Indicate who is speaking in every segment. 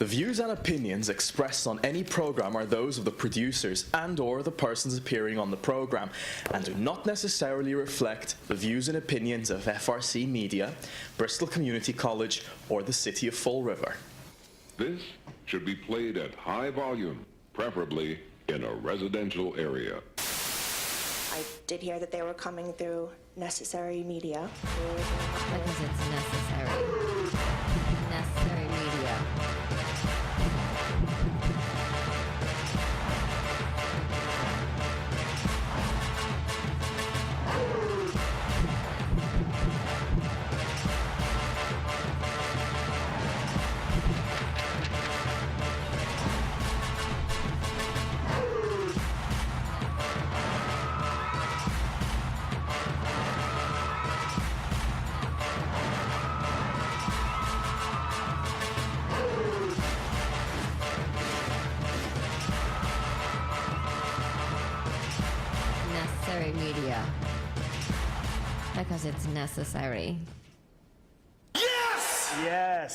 Speaker 1: The views and opinions expressed on any program are those of the producers and/or the persons appearing on the program, and do not necessarily reflect the views and opinions of FRC Media, Bristol Community College, or the City of Fall River.
Speaker 2: This should be played at high volume, preferably in a residential area.
Speaker 3: I did hear that they were coming through Necessary Media.
Speaker 4: Because it's necessary. Necessary media. Necessary media. Because it's necessary.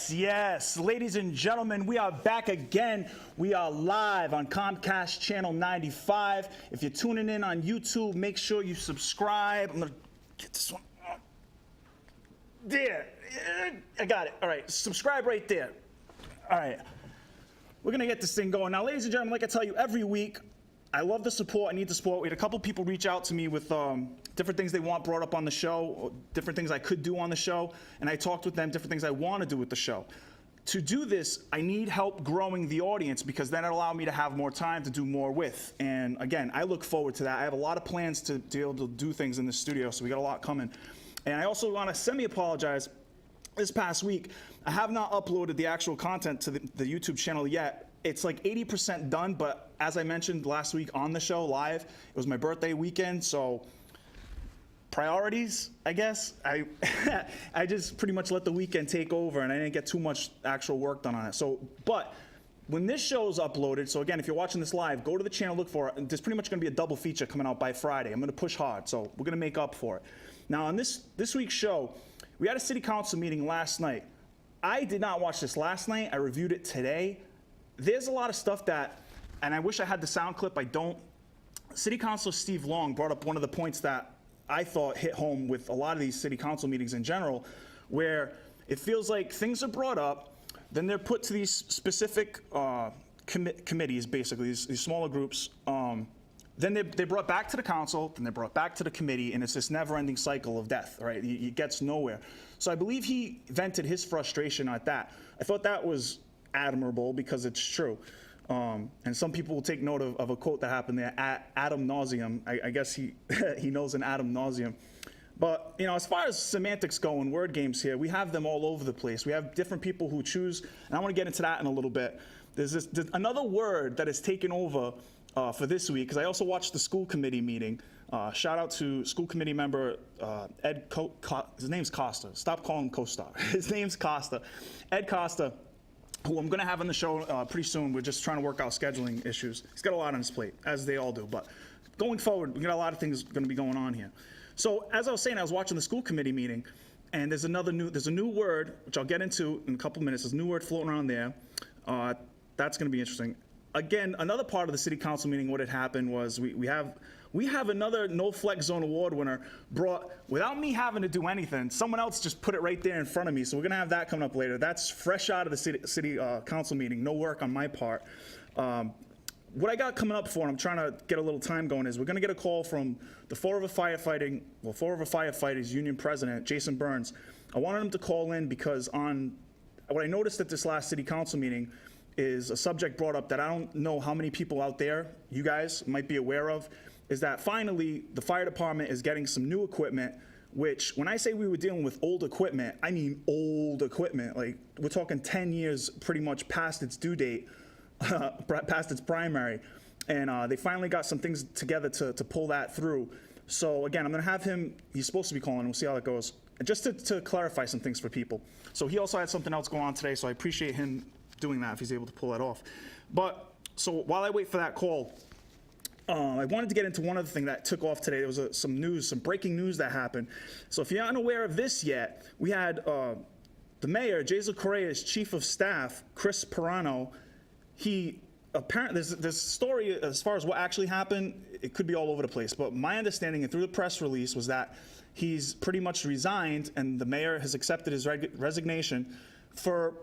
Speaker 5: Yes. Ladies and gentlemen, we are back again. We are live on Comcast Channel 95. If you're tuning in on YouTube, make sure you subscribe. I'm going to get this one. There. I got it. All right. Subscribe right there. All right. We're going to get this thing going. Now, ladies and gentlemen, like I tell you every week, I love the support. I need the support. We had a couple people reach out to me with different things they want brought up on the show, different things I could do on the show, and I talked with them, different things I want to do with the show. To do this, I need help growing the audience because then it'll allow me to have more time to do more with. And again, I look forward to that. I have a lot of plans to be able to do things in the studio, so we got a lot coming. And I also want to semi-apologize. This past week, I have not uploaded the actual content to the YouTube channel yet. It's like 80% done, but as I mentioned last week on the show live, it was my birthday weekend, so priorities, I guess. I just pretty much let the weekend take over, and I didn't get too much actual work done on it. So, but when this show's uploaded, so again, if you're watching this live, go to the channel, look for it. There's pretty much going to be a double feature coming out by Friday. I'm going to push hard, so we're going to make up for it. Now, on this week's show, we had a city council meeting last night. I did not watch this last night. I reviewed it today. There's a lot of stuff that, and I wish I had the sound clip, I don't. City Councilor Steve Long brought up one of the points that I thought hit home with a lot of these city council meetings in general, where it feels like things are brought up, then they're put to these specific committees, basically, these smaller groups. Then they're brought back to the council, then they're brought back to the committee, and it's this never-ending cycle of death, right? It gets nowhere. So I believe he vented his frustration at that. I thought that was admirable because it's true. And some people will take note of a quote that happened there, Adam nauseum. I guess he knows an Adam nauseum. But, you know, as far as semantics go and word games here, we have them all over the place. We have different people who choose, and I want to get into that in a little bit. There's another word that is taken over for this week, because I also watched the school committee meeting. Shout out to school committee member his name's Costa. Stop calling him Co-Star. His name's Costa. Ed Costa, who I'm going to have on the show pretty soon. We're just trying to work out scheduling issues. He's got a lot on his plate, as they all do. But going forward, we got a lot of things going to be going on here. So as I was saying, I was watching the school committee meeting, and there's a new word, which I'll get into in a couple minutes. There's a new word floating around there. That's going to be interesting. Again, another part of the city council meeting, what had happened was we have another No Flex Zone award winner brought, without me having to do anything, someone else just put it right there in front of me. So we're going to have that coming up later. That's fresh out of the city council meeting. No work on my part. What I got coming up for, and I'm trying to get a little time going, is we're going to get a call from the Fall River Firefighters Union President, Jason Burns. I wanted him to call in because what I noticed at this last city council meeting is a subject brought up that I don't know how many people out there, you guys, might be aware of, is that finally the fire department is getting some new equipment, which when I say we were dealing with old equipment, I mean old equipment. Like, we're talking 10 years pretty much past its due date, past its primary. And they finally got some things together to pull that through. So again, I'm gonna have him, he's supposed to be calling, we'll see how that goes. Just to clarify some things for people. So he also had something else going on today, so I appreciate him doing that if he's able to pull that off. But, so while I wait for that call, I wanted to get into one other thing that took off today. There was some breaking news that happened. So if you're unaware of this yet, we had the the mayor, Jason Correa's chief of staff, Chris Pirano, he apparently, there's a story as far as what actually happened, it could be all over the place, but my understanding and through the press release was that he's pretty much resigned and the mayor has accepted his resignation for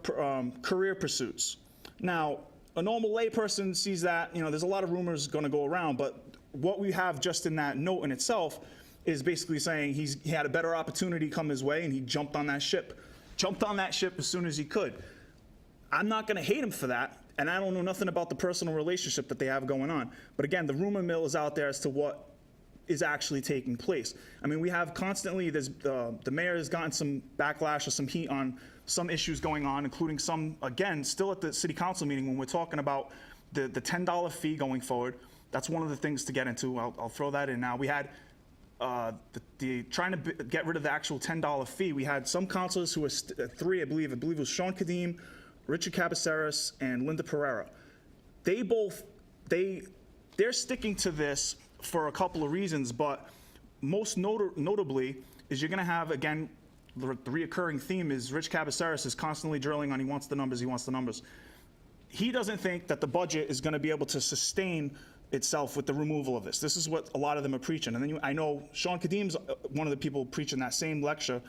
Speaker 5: career pursuits. Now, a normal layperson sees that, there's a lot of rumors going to go around, but what we have just in that note in itself is basically saying he had a better opportunity come his way and he jumped on that ship as soon as he could. I'm not going to hate him for that, and I don't know nothing about the personal relationship that they have going on. But again, the rumor mill is out there as to what is actually taking place. I mean, we have constantly, the mayor has gotten some backlash or some heat on some issues going on, including some, again, still at the city council meeting when we're talking about the $10 fee going forward. That's one of the things to get into. I'll throw that in now. We had trying to get rid of the actual $10 fee. We had some councilors who were three, I believe it was Sean Kadim, Richard Cabaceras, and Linda Pereira. They're sticking to this for a couple of reasons, but most notably is you're going to have, again, the reoccurring theme is Rich Cabaceras is constantly drilling on he wants the numbers. He doesn't think that the budget is going to be able to sustain itself with the removal of this. This is what a lot of them are preaching. And then I know Sean Kadim's one of the people preaching that same lecture,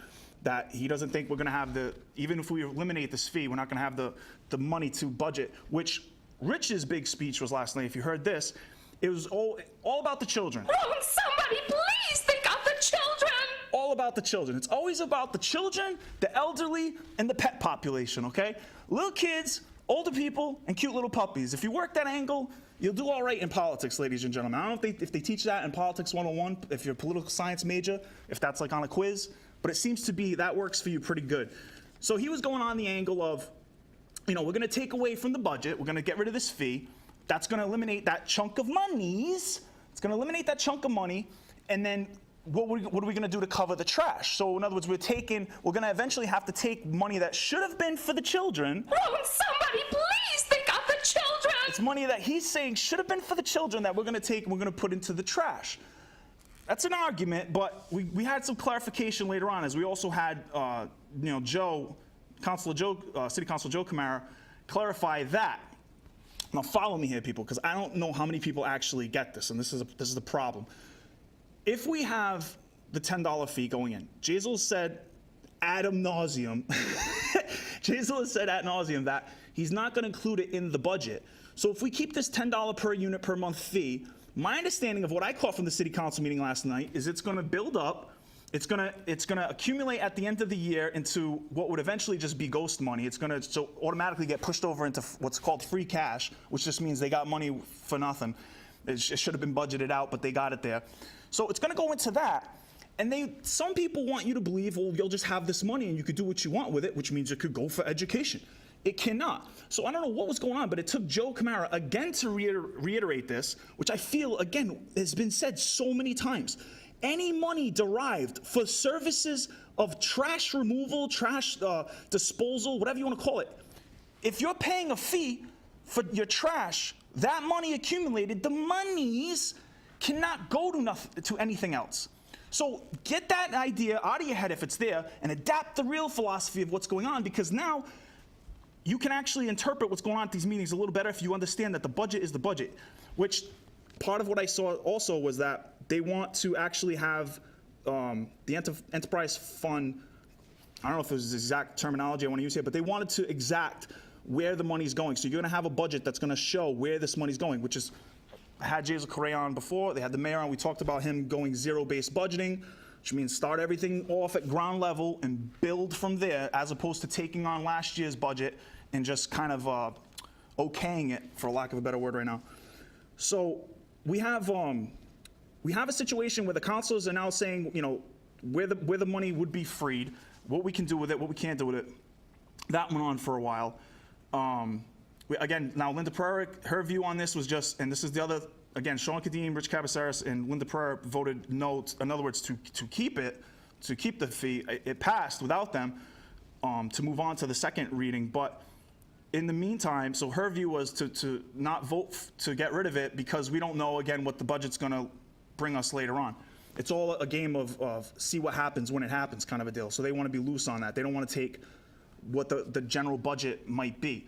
Speaker 5: that he doesn't think we're going to have even if we eliminate this fee, we're not going to have the money to budget, which Rich's big speech was last night. If you heard this, it was all about the children.
Speaker 6: Won't somebody please think of the children?
Speaker 5: All about the children. It's always about the children, the elderly, and the pet population, okay? Little kids, older people, and cute little puppies. If you work that angle, you'll do all right in politics, ladies and gentlemen. I don't know if they teach that in Politics 101, if you're a political science major, if that's like on a quiz, but it seems to be that works for you pretty good. So he was going on the angle of, we're going to take away from the budget, we're going to get rid of this fee, that's going to eliminate that chunk of monies, it's going to eliminate that chunk of money, and then what are we going to do to cover the trash? So in other words, we're going to eventually have to take money that should have been for the children.
Speaker 6: Won't somebody please think of the children?
Speaker 5: It's money that he's saying should have been for the children that we're going to take and we're going to put into the trash. That's an argument, but we had some clarification later on, as we also had, City Councilor Joe Camara clarify that. Now follow me here, people, because I don't know how many people actually get this, and this is the problem. If we have the $10 fee going in, Jazel said ad nauseum, that he's not going to include it in the budget. So if we keep this $10 per unit per month fee, my understanding of what I caught from the city council meeting last night is it's going to build up, it's going to accumulate at the end of the year into what would eventually just be ghost money. It's going to automatically get pushed over into what's called free cash, which just means they got money for nothing. It should have been budgeted out, but they got it there. So it's going to go into that. And some people want you to believe, well, you'll just have this money and you could do what you want with it, which means it could go for education. It cannot. So I don't know what was going on, but it took Joe Camara again to reiterate this, which I feel, again, has been said so many times. Any money derived for services of trash removal, trash disposal, whatever you want to call it, if you're paying a fee for your trash, that money accumulated, the monies cannot go to anything else. So get that idea out of your head if it's there and adapt the real philosophy of what's going on, because now you can actually interpret what's going on at these meetings a little better if you understand that the budget is the budget, which part of what I saw also was that they want to actually have the enterprise fund, I don't know if it was the exact terminology I want to use here, but they wanted to exact where the money's going. So you're going to have a budget that's going to show where this money's going, which is, I had Jason Correa on before, they had the mayor on, we talked about him going zero-based budgeting, which means start everything off at ground level and build from there, as opposed to taking on last year's budget and just kind of okaying it, for lack of a better word right now. So we have a situation where the councilors are now saying, where the money would be freed, what we can do with it, what we can't do with it. That went on for a while. Again, now Linda Pereira, her view on this was just, and this is the other, again, Sean Kadim, Rich Cabaceras, and Linda Pereira voted no, in other words, to keep the fee. It passed without them to move on to the second reading. But in the meantime, so her view was to not vote to get rid of it because we don't know, again, what the budget's going to bring us later on. It's all a game of see what happens when it happens kind of a deal. So they want to be loose on that. They don't want to take what the general budget might be.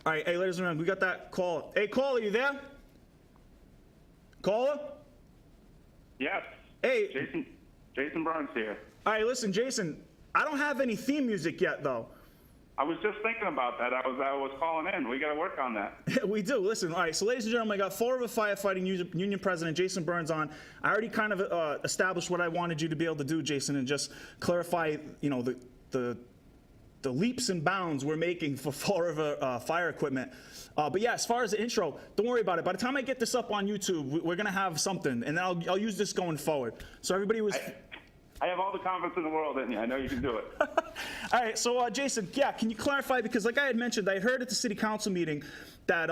Speaker 5: All right, hey, ladies and gentlemen, we got that caller. Hey, caller, you there? Caller?
Speaker 7: Yes.
Speaker 5: Hey.
Speaker 7: Jason Burns here.
Speaker 5: All right, listen, Jason, I don't have any theme music yet, though.
Speaker 7: I was just thinking about that. I was calling in. We got to work on that.
Speaker 5: We do. Listen, all right, so ladies and gentlemen, I got Fall River Firefighting Union President Jason Burns on. I already kind of established what I wanted you to be able to do, Jason, and just clarify, you know, the leaps and bounds we're making for Fall River fire equipment. But yeah, as far as the intro, don't worry about it. By the time I get this up on YouTube, we're gonna have something, and I'll use this going forward. So everybody was.
Speaker 7: I have all the confidence in the world in you. I know you can do it.
Speaker 5: All right, so Jason, yeah, can you clarify, because like I had mentioned, I heard at the city council meeting that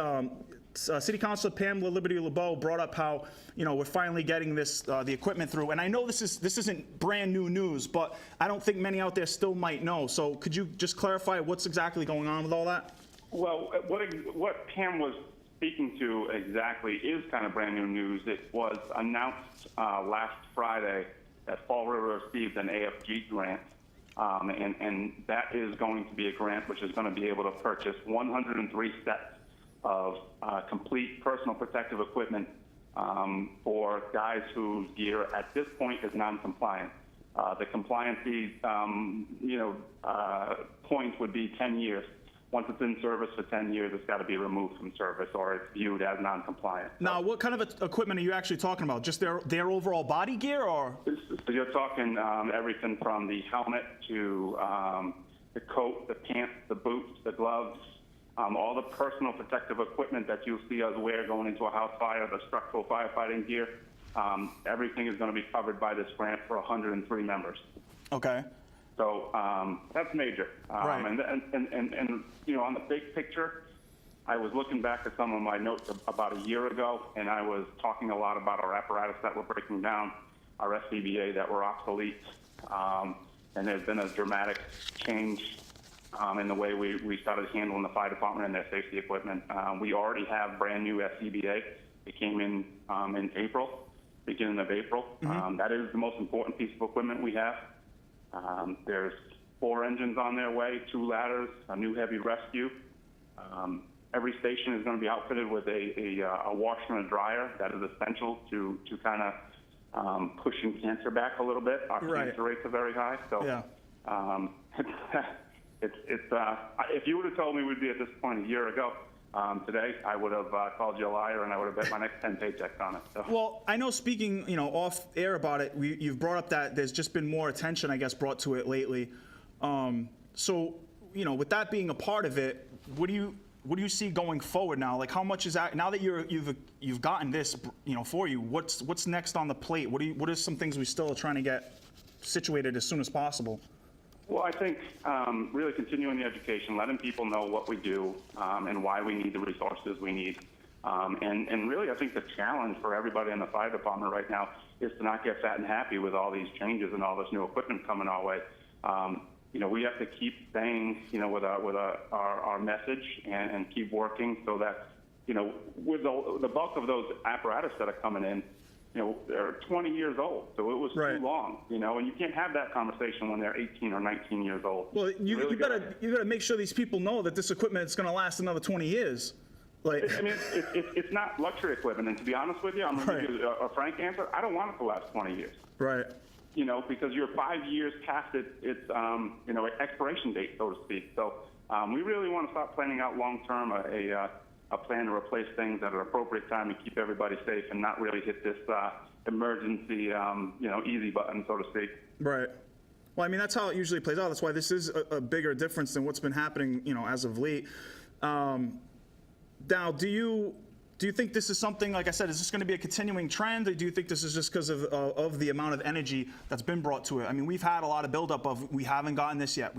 Speaker 5: City Councilor Pamela Liberty LeBeau brought up how, you know, we're finally getting this the equipment through, and I know this isn't brand new news, but I don't think many out there still might know. So could you just clarify what's exactly going on with all that?
Speaker 7: Well, what Pam was speaking to exactly is kind of brand new news. It was announced last Friday that Fall River received an AFG grant, and that is going to be a grant which is going to be able to purchase 103 sets of complete personal protective equipment for guys whose gear at this point is non-compliant. The compliancy, point would be 10 years. Once it's in service for 10 years, it's got to be removed from service, or it's viewed as non-compliant.
Speaker 5: Now, what kind of equipment are you actually talking about? Just their overall body gear, or?
Speaker 7: So you're talking everything from the helmet to the coat, the pants, the boots, the gloves, all the personal protective equipment that you'll see us wear going into a house fire, the structural firefighting gear. Everything is going to be covered by this grant for 103 members.
Speaker 5: Okay.
Speaker 7: So that's major.
Speaker 5: Right.
Speaker 7: And you know, on the big picture, I was looking back at some of my notes about a year ago, and I was talking a lot about our apparatus that we're breaking down, our SCBA that were obsolete, and there's been a dramatic change in the way we started handling the fire department and their safety equipment. We already have brand new SCBA. It came in April, beginning of April. That is the most important piece of equipment we have. There's 4 engines on their way, 2 ladders, a new heavy rescue. Every station is going to be outfitted with a washer and a dryer. That is essential to kind of pushing cancer back a little bit. Our cancer rates are very high. So
Speaker 5: yeah.
Speaker 7: If you would have told me we'd be at this point a year ago, today, I would have called you a liar, and I would have bet my next 10 paychecks on it. So.
Speaker 5: Well, I know, speaking, you know, off air about it, you've brought up that there's just been more attention, I guess, brought to it lately. So, you know, with that being a part of it, what do you see going forward now? Like, how much is that now that you've gotten this, you know, for you? What's next on the plate? What are some things we still are trying to get situated as soon as possible?
Speaker 7: Well, I think really continuing the education, letting people know what we do and why we need the resources we need. And really, I think the challenge for everybody in the fire department right now is to not get fat and happy with all these changes and all this new equipment coming our way. You know, we have to keep staying, you know, with our message and keep working so that, you know, with the bulk of those apparatus that are coming in, you know, they're 20 years old, so it was too long, you know, and you can't have that conversation when they're 18 or 19 years old.
Speaker 5: Well, you gotta make sure these people know that this equipment is going to last another 20 years. Like,
Speaker 7: I mean, it's not luxury equipment, and to be honest with you, I'm going to give you a frank answer. I don't want it to last 20 years.
Speaker 5: Right.
Speaker 7: You know, because you're 5 years past its you know, expiration date, so to speak. So we really want to start planning out long term a plan to replace things at an appropriate time and keep everybody safe, and not really hit this emergency, you know, easy button, so to speak.
Speaker 5: Right. Well, I mean, that's how it usually plays out. That's why this is a bigger difference than what's been happening, you know, as of late. Now, do you think this is something, like I said, is this going to be a continuing trend, or do you think this is just because of the amount of energy that's been brought to it? I mean, we've had a lot of buildup of we haven't gotten this yet,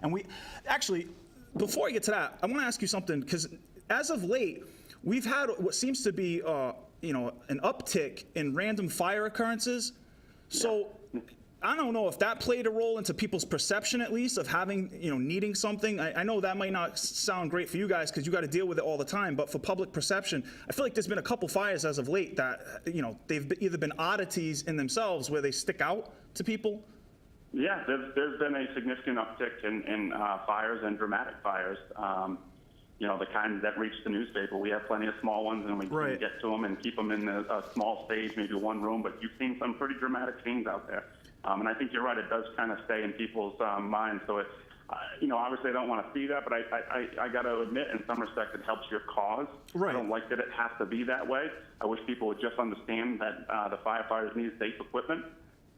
Speaker 5: and we actually. Before I get to that, I want to ask you something, because as of late, we've had what seems to be, you know, an uptick in random fire occurrences. So I don't know if that played a role into people's perception, at least, of having, you know, needing something. I know that might not sound great for you guys because you got to deal with it all the time, but for public perception, I feel like there's been a couple fires as of late that, you know, they've either been oddities in themselves where they stick out to people.
Speaker 7: Yeah, there's been a significant uptick in fires and dramatic fires. You know, the kind that reach the newspaper. We have plenty of small ones, and we can get to them and keep them in a small stage, maybe one room. But you've seen some pretty dramatic scenes out there, and I think you're right. It does kind of stay in people's minds. So it's, you know, obviously I don't want to see that, but I got to admit, in some respects, it helps your cause.
Speaker 5: Right.
Speaker 7: I don't like that it has to be that way. I wish people would just understand that the firefighters need safe equipment.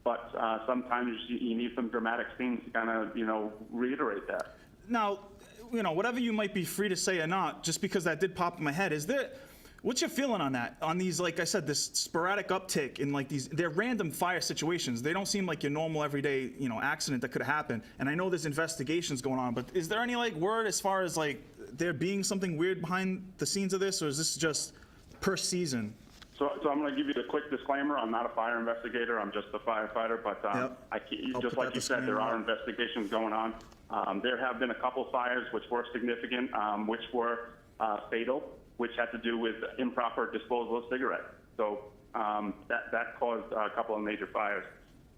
Speaker 7: But sometimes you need some dramatic scenes to kind of, you know, reiterate that.
Speaker 5: Now, you know, whatever you might be free to say or not, just because that did pop in my head, what's your feeling on that? On these, like I said, this sporadic uptick in like they're random fire situations. They don't seem like your normal everyday, you know, accident that could have happened. And I know there's investigations going on, but is there any like word as far as like there being something weird behind the scenes of this, or is this just per season?
Speaker 7: So I'm going to give you the quick disclaimer. I'm not a fire investigator. I'm just a firefighter. But just like you said, there are investigations going on. There have been a couple fires which were significant, which were fatal, which had to do with improper disposal of cigarettes. So that caused a couple of major fires.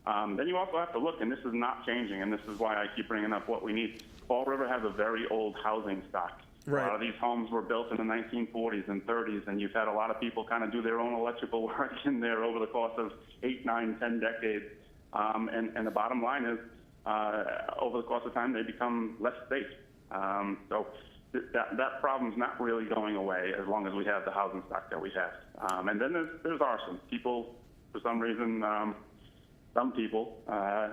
Speaker 7: Then you also have to look, and this is not changing, and this is why I keep bringing up what we need. Fall River has a very old housing stock.
Speaker 5: Right.
Speaker 7: A lot of these homes were built in the 1940s and 30s, and you've had a lot of people kind of do their own electrical work in there over the course of 8, 9, 10 decades. And the bottom line is, over the course of time, they become less safe. So that problem's not really going away as long as we have the housing stock that we have. And then there's arson. People, for some reason, some people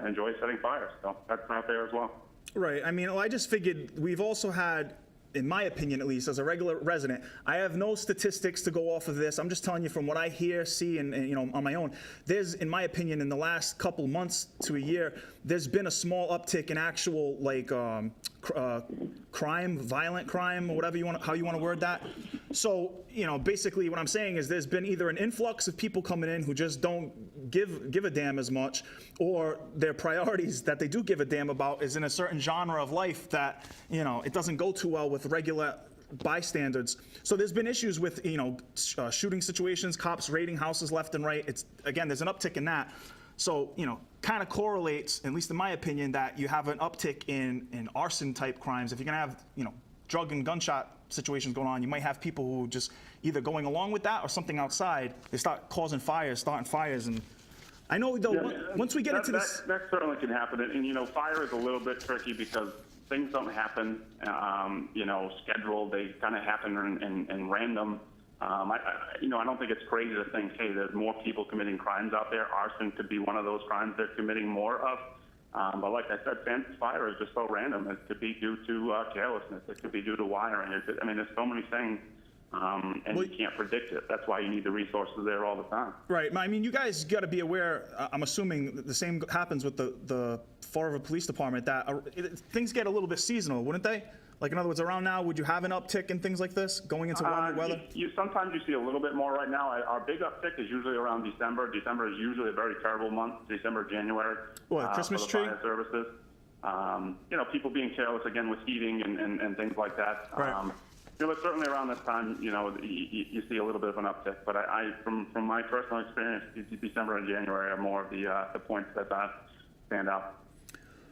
Speaker 7: enjoy setting fires. So that's out there as well.
Speaker 5: Right. I mean, I just figured we've also had, in my opinion at least, as a regular resident, I have no statistics to go off of this. I'm just telling you from what I hear, see, and you know, on my own. There's, in my opinion, in the last couple months to a year, there's been a small uptick in actual like crime, violent crime, or whatever how you want to word that. So, you know, basically what I'm saying is there's been either an influx of people coming in who just don't give a damn as much, or their priorities that they do give a damn about is in a certain genre of life that, you know, it doesn't go too well with regular bystanders. So there's been issues with, you know, shooting situations, cops raiding houses left and right. It's, again, there's an uptick in that. So, you know, kind of correlates, at least in my opinion, that you have an uptick in arson type crimes. If you're going to have, you know, drug and gunshot situations going on, you might have people who just either going along with that or something outside, they start causing fires, starting fires. And I know, though, once we get into this...
Speaker 7: That certainly can happen. And, you know, fire is a little bit tricky because things don't happen, you know, scheduled. They kind of happen in random. You know, I don't think it's crazy to think, hey, there's more people committing crimes out there. Arson could be one of those crimes they're committing more of. But like I said, fire is just so random. It could be due to carelessness. It could be due to wiring. I mean, there's so many things, and you can't predict it. That's why you need the resources there all the time.
Speaker 5: Right. I mean, you guys got to be aware, I'm assuming the same happens with the Fall River Police Department, that things get a little bit seasonal, wouldn't they? Like, in other words, around now, would you have an uptick in things like this going into warmer weather?
Speaker 7: Sometimes you see a little bit more right now. Our big uptick is usually around December. December is usually a very terrible month, December, January.
Speaker 5: What, Christmas
Speaker 7: for the
Speaker 5: tree?
Speaker 7: fire services. You know, people being careless, again, with heating and things like that.
Speaker 5: Right.
Speaker 7: You know, but certainly around this time, you know, you see a little bit of an uptick. But from my personal experience, December and January are more of the points that stand out.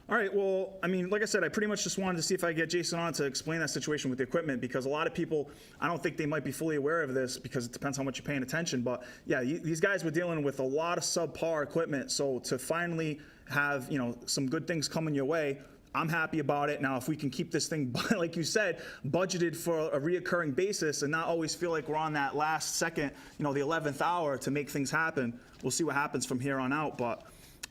Speaker 5: All right, well, I mean, like I said, I pretty much just wanted to see if I could get Jason on to explain that situation with the equipment, because a lot of people, I don't think they might be fully aware of this, because it depends how much you're paying attention. But yeah, these guys were dealing with a lot of subpar equipment. So to finally have, you know, some good things coming your way, I'm happy about it. Now, if we can keep this thing, like you said, budgeted for a reoccurring basis and not always feel like we're on that last second, you know, the 11th hour to make things happen, we'll see what happens from here on out. But,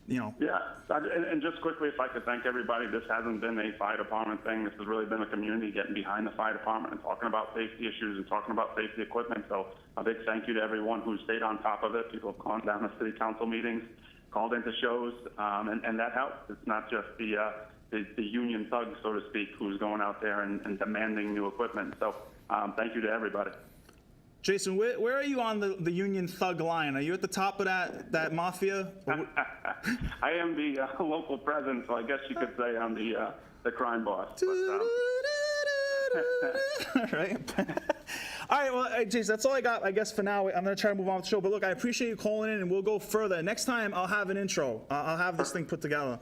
Speaker 5: you know.
Speaker 7: Yeah, and just quickly, if I could thank everybody, this hasn't been a fire department thing. This has really been a community getting behind the fire department and talking about safety issues and talking about safety equipment. So a big thank you to everyone who stayed on top of it. People have gone down to city council meetings, called into shows, and that helps. It's not just the union thug, so to speak, who's going out there and demanding new equipment. So thank you to everybody.
Speaker 5: Jason, where are you on the union thug line? Are you at the top of that mafia?
Speaker 7: I am the local president, so I guess you could say I'm the crime boss.
Speaker 5: Right. All right, well, hey, Jason, that's all I got, I guess, for now. I'm going to try to move on with the show. But look, I appreciate you calling in, and we'll go further. Next time, I'll have an intro. I'll have this thing put together.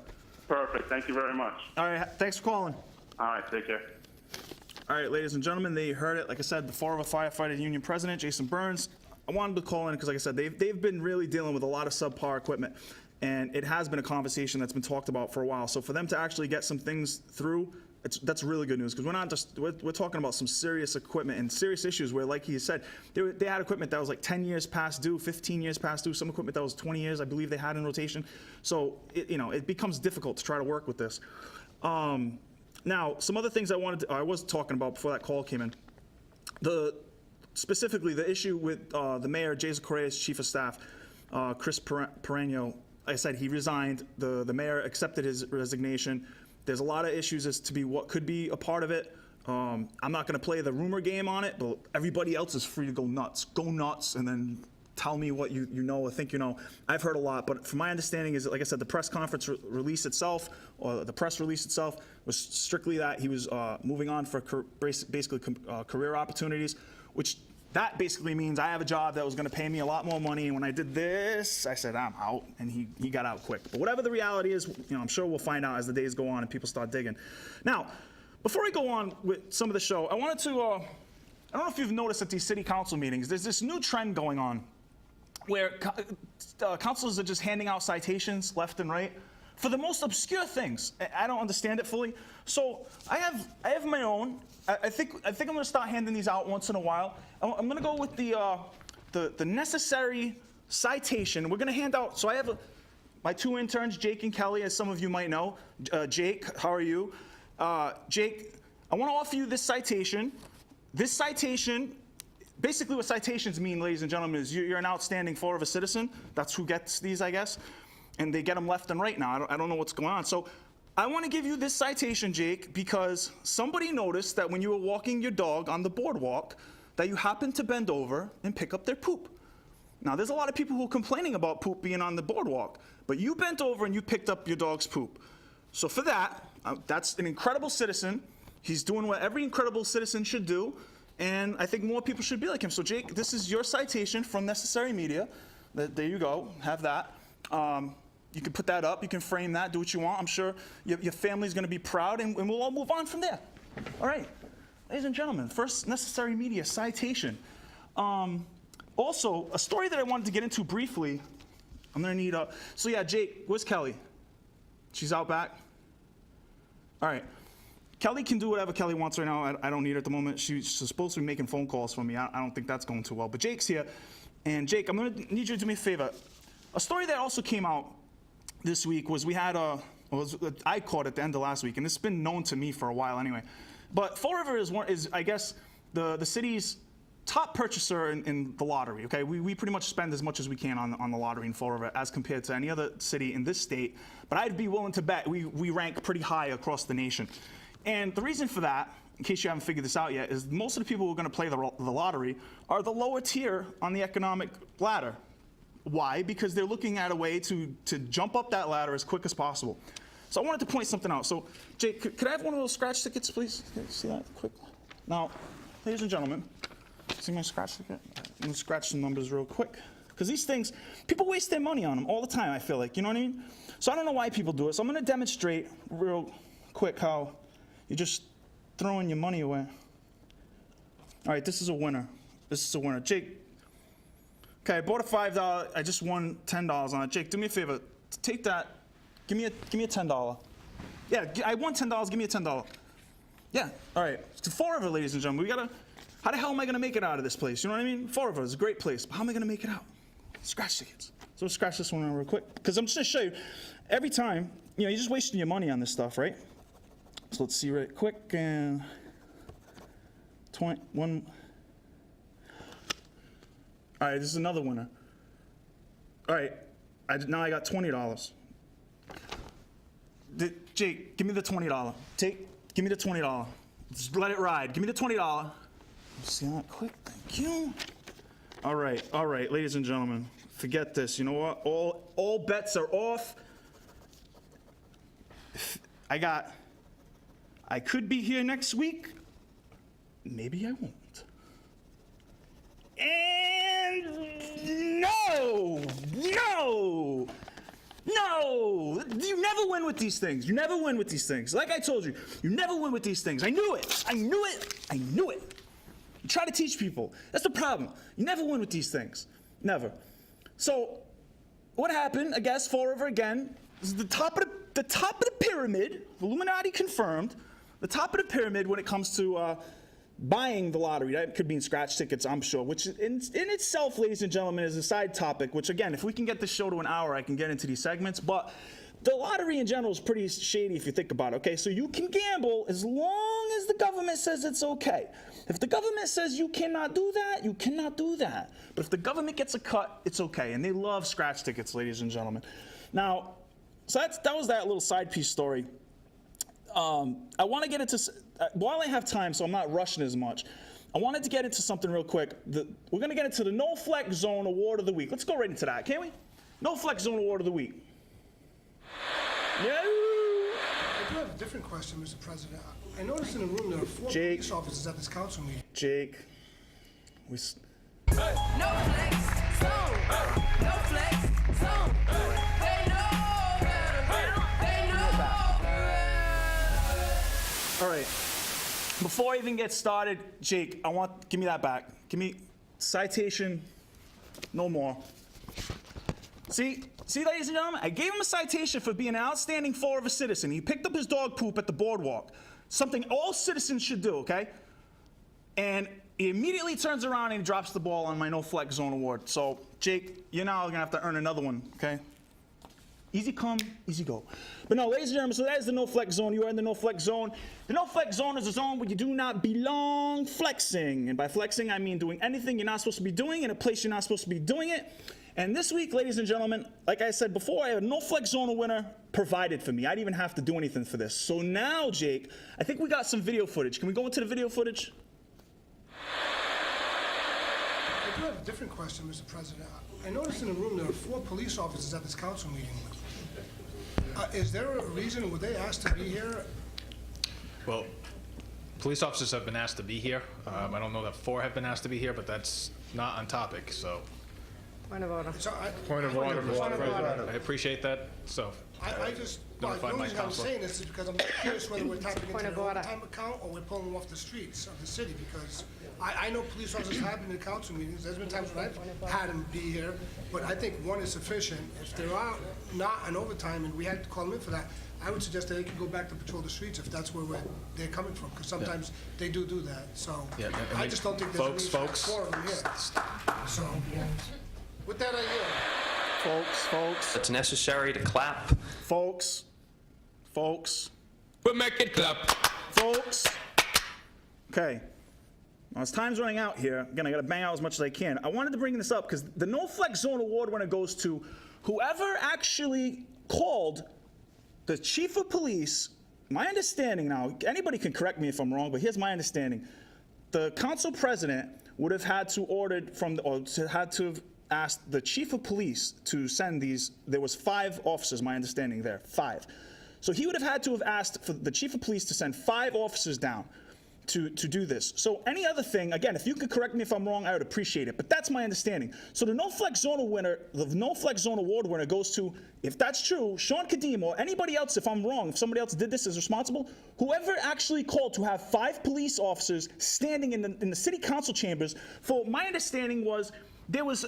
Speaker 7: Perfect. Thank you very much.
Speaker 5: All right, thanks for calling.
Speaker 7: All right, take care.
Speaker 5: All right, ladies and gentlemen, they heard it. Like I said, the Fall River Firefighter Union president, Jason Burns. I wanted to call in because, like I said, they've been really dealing with a lot of subpar equipment, and it has been a conversation that's been talked about for a while. So for them to actually get some things through, that's really good news, because we're talking about some serious equipment and serious issues where, like he said, they had equipment that was like 10 years past due, 15 years past due, some equipment that was 20 years, I believe they had in rotation. So it becomes difficult to try to work with this. Now, some other things I was talking about before that call came in. Specifically, the issue with the mayor, Jason Correa's chief of staff, Chris Peranio. Like I said, he resigned. The mayor accepted his resignation. There's a lot of issues as to what could be a part of it. I'm not going to play the rumor game on it, but everybody else is free to go nuts. Go nuts, and then tell me what you know or think you know. I've heard a lot, but from my understanding is that, like I said, the press conference release itself, or the press release itself, was strictly that he was moving on for basically career opportunities, which that basically means I have a job that was going to pay me a lot more money, and when I did this, I said, I'm out, and he got out quick. But whatever the reality is, I'm sure we'll find out as the days go on and people start digging. Now, before I go on with some of the show, I wanted to, I don't know if you've noticed at these city council meetings, there's this new trend going on where councilors are just handing out citations left and right for the most obscure things. I don't understand it fully. So I have my own. I think I'm going to start handing these out once in a while. I'm going to go with the necessary citation. We're going to hand out. So I have my two interns, Jake and Kelly, as some of you might know. Jake, how are you? Jake, I want to offer you this citation. This citation. Basically, what citations mean, ladies and gentlemen, is you're an outstanding Fall River citizen. That's who gets these, I guess. And they get them left and right now. I don't know what's going on. So I want to give you this citation, Jake, because somebody noticed that when you were walking your dog on the boardwalk, that you happened to bend over and pick up their poop. Now, there's a lot of people who are complaining about poop being on the boardwalk, but you bent over and you picked up your dog's poop. So for that, that's an incredible citizen. He's doing what every incredible citizen should do. And I think more people should be like him. So, Jake, this is your citation from Necessary Media. There you go. Have that. You can put that up. You can frame that. Do what you want. I'm sure your family's going to be proud, and we'll all move on from there. All right. Ladies and gentlemen, first Necessary Media citation. Also, a story that I wanted to get into briefly. I'm going to need so, yeah, Jake, where's Kelly? She's out back? All right. Kelly can do whatever Kelly wants right now. I don't need her at the moment. She's supposed to be making phone calls for me. I don't think that's going too well. But Jake's here. And Jake, I'm going to need you to do me a favor. A story that also came out this week was I caught it at the end of last week, and it's been known to me for a while anyway. But Fall River is I guess, the city's top purchaser in the lottery. Okay, we pretty much spend as much as we can on the lottery in Fall River as compared to any other city in this state. But I'd be willing to bet we rank pretty high across the nation. And the reason for that, in case you haven't figured this out yet, is most of the people who are going to play the lottery are the lower tier on the economic ladder. Why? Because they're looking at a way to jump up that ladder as quick as possible. So I wanted to point something out. So, Jake, could I have one of those scratch tickets, please? Can you see that quick? Now, ladies and gentlemen, see my scratch ticket? I'm going to scratch some numbers real quick. Because these things, people waste their money on them all the time, I feel like. You know what I mean? So I don't know why people do it. So I'm going to demonstrate real quick how you're just throwing your money away. All right, this is a winner. This is a winner. Jake, okay, I bought a $5. I just won $10 on it. Jake, do me a favor. Take that. Give me a $10. Yeah, I won $10. Give me a $10. Yeah, all right. It's Fall River, ladies and gentlemen. How the hell am I going to make it out of this place? You know what I mean? Fall River is a great place. But how am I going to make it out? Scratch tickets. So scratch this one real quick. Because I'm just going to show you. Every time, you're just wasting your money on this stuff, right? So let's see right quick. 21. All right, this is another winner. All right, now I got $20. Jake, give me the $20. Give me the $20. Just let it ride. Give me the $20. See that quick? Thank you. All right, ladies and gentlemen, forget this. You know what? All bets are off. I could be here next week. Maybe I won't. And no! No! You never win with these things. You never win with these things. Like I told you, you never win with these things. I knew it. I knew it. I knew it. You try to teach people. That's the problem. You never win with these things. Never. So, what happened, I guess, Fall River again, is the top of the pyramid, Illuminati confirmed, the top of the pyramid when it comes to buying the lottery. That could be in scratch tickets, I'm sure, which in itself, ladies and gentlemen, is a side topic, which again, if we can get this show to an hour, I can get into these segments, but the lottery in general is pretty shady if you think about it, okay? So you can gamble as long as the government says it's okay. If the government says you cannot do that, you cannot do that. But if the government gets a cut, it's okay. And they love scratch tickets, ladies and gentlemen. Now, so that was that little side piece story. I want to get into, while I have time, so I'm not rushing as much, I wanted to get into something real quick. We're going to get into the No Flex Zone Award of the Week. Let's go right into that, can't we? No Flex Zone Award of the Week. Yeah.
Speaker 8: I do have a different question, Mr. President. I noticed in the room there are 4
Speaker 5: Jake.
Speaker 8: police officers at this council meeting.
Speaker 5: Jake,
Speaker 9: No flex zone. No flex zone. They know better. They know better.
Speaker 5: all right. Before I even get started, Jake, give me that back. Give me citation, no more. See, ladies and gentlemen, I gave him a citation for being an outstanding Fall River citizen. He picked up his dog poop at the boardwalk. Something all citizens should do, okay? And he immediately turns around and he drops the ball on my No Flex Zone Award. So, Jake, you're now gonna have to earn another one, okay? Easy come, easy go. But no, ladies and gentlemen, so that is the No Flex Zone. You are in the No Flex Zone. The No Flex Zone is a zone where you do not belong flexing. And by flexing, I mean doing anything you're not supposed to be doing in a place you're not supposed to be doing it. And this week, ladies and gentlemen, like I said before, I had a No Flex Zone winner provided for me. I didn't even have to do anything for this. So now, Jake, I think we got some video footage. Can we go into the video footage?
Speaker 8: I do have a different question, Mr. President. I noticed in the room there are 4 police officers at this council meeting. Is there a reason, were they asked to be here?
Speaker 10: Well, police officers have been asked to be here. I don't know that 4 have been asked to be here, but that's not on topic, so.
Speaker 8: Point of order.
Speaker 10: Point of order, Mr. President. I appreciate that, so.
Speaker 8: I just, well, the
Speaker 10: Notify
Speaker 8: only
Speaker 10: my
Speaker 8: reason I'm
Speaker 10: counsel.
Speaker 8: saying this is because I'm curious whether we're tapping into their overtime account or we're pulling them off the streets of the city, because I know police officers have been in council meetings. There's been times when I've had them be here, but I think 1 is sufficient. If there are not an overtime and we had to call them in for that, I would suggest that they can go back to patrol the streets if that's where they're coming from, because sometimes they do that. So
Speaker 10: Yeah,
Speaker 8: I just don't think there's a reason for 4 of them here. So with that, I yield.
Speaker 5: Folks,
Speaker 11: It's necessary to clap.
Speaker 5: folks.
Speaker 11: But make it clap.
Speaker 5: Folks. Okay. Now, as time's running out here, again, I gotta bang out as much as I can. I wanted to bring this up because the No Flex Zone Award winner goes to whoever actually called the chief of police. My understanding now, anybody can correct me if I'm wrong, but here's my understanding. The council president would have had to have asked the chief of police to send these. There was 5 officers, my understanding there, 5. So he would have had to have asked for the chief of police to send 5 officers down to do this. So any other thing, again, if you could correct me if I'm wrong, I would appreciate it. But that's my understanding. So the No Flex Zone winner, the No Flex Zone Award winner goes to, if that's true, Sean Kadim or anybody else, if I'm wrong, if somebody else did this is responsible, whoever actually called to have 5 police officers standing in the city council chambers. For my understanding was, there was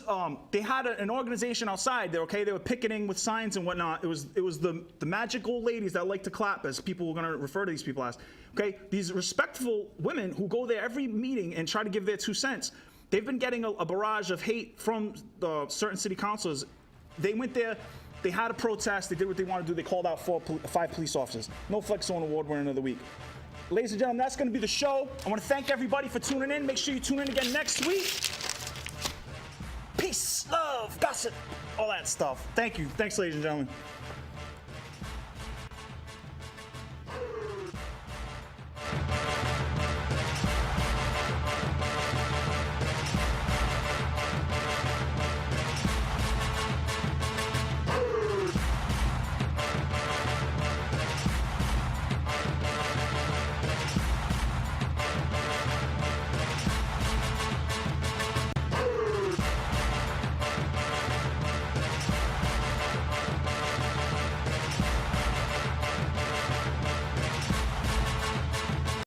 Speaker 5: they had an organization outside there, okay? They were picketing with signs and whatnot. It was the magical ladies that like to clap, as people were gonna refer to these people as. Okay, these respectful women who go there every meeting and try to give their 2 cents. They've been getting a barrage of hate from certain city councilors. They went there, they had a protest, they did what they wanted to do. They called out 5 police officers. No Flex Zone Award winner of the week. Ladies and gentlemen, that's gonna be the show. I wanna thank everybody for tuning in. Make sure you tune in again next week. Peace, love, gossip, all that stuff. Thank you. Thanks, ladies and gentlemen.